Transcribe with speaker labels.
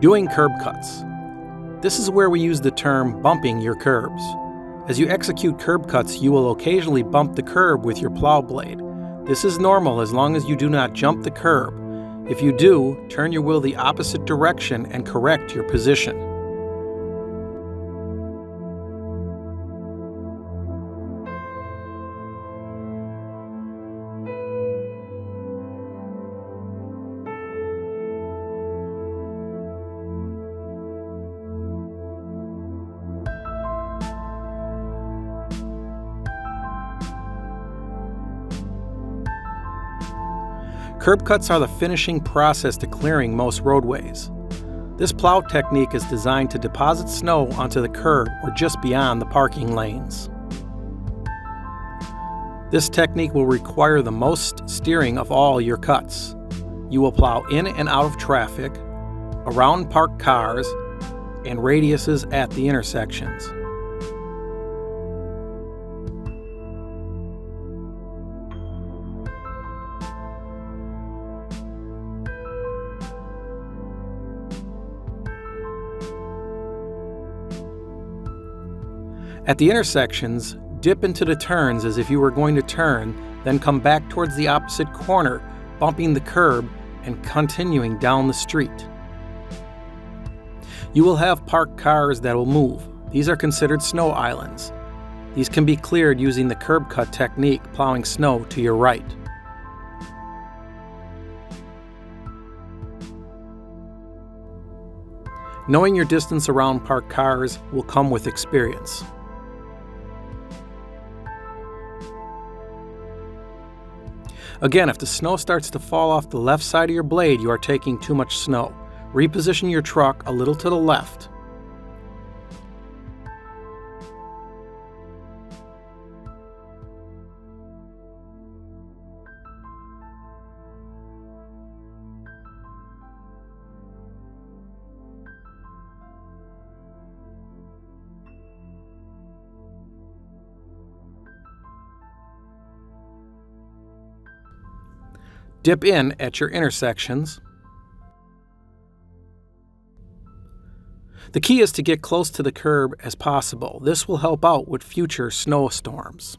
Speaker 1: Doing curb cuts. This is where we use the term bumping your curbs. As you execute curb cuts, you will occasionally bump the curb with your plow blade. This is normal as long as you do not jump the curb. If you do, turn your wheel the opposite direction and correct your position. Curb cuts are the finishing process to clearing most roadways. This plow technique is designed to deposit snow onto the curb or just beyond the parking lanes. This technique will require the most steering of all your cuts. You will plow in and out of traffic, around parked cars, and radiuses at the intersections. At the intersections, dip into the turns as if you were going to turn, then come back towards the opposite corner, bumping the curb and continuing down the street. You will have parked cars that will move. These are considered snow islands. These can be cleared using the curb cut technique, plowing snow to your right. Knowing your distance around parked cars will come with experience. Again, if the snow starts to fall off the left side of your blade, you are taking too much snow. Reposition your truck a little to the left. Dip in at your intersections. The key is to get close to the curb as possible. This will help out with future snowstorms.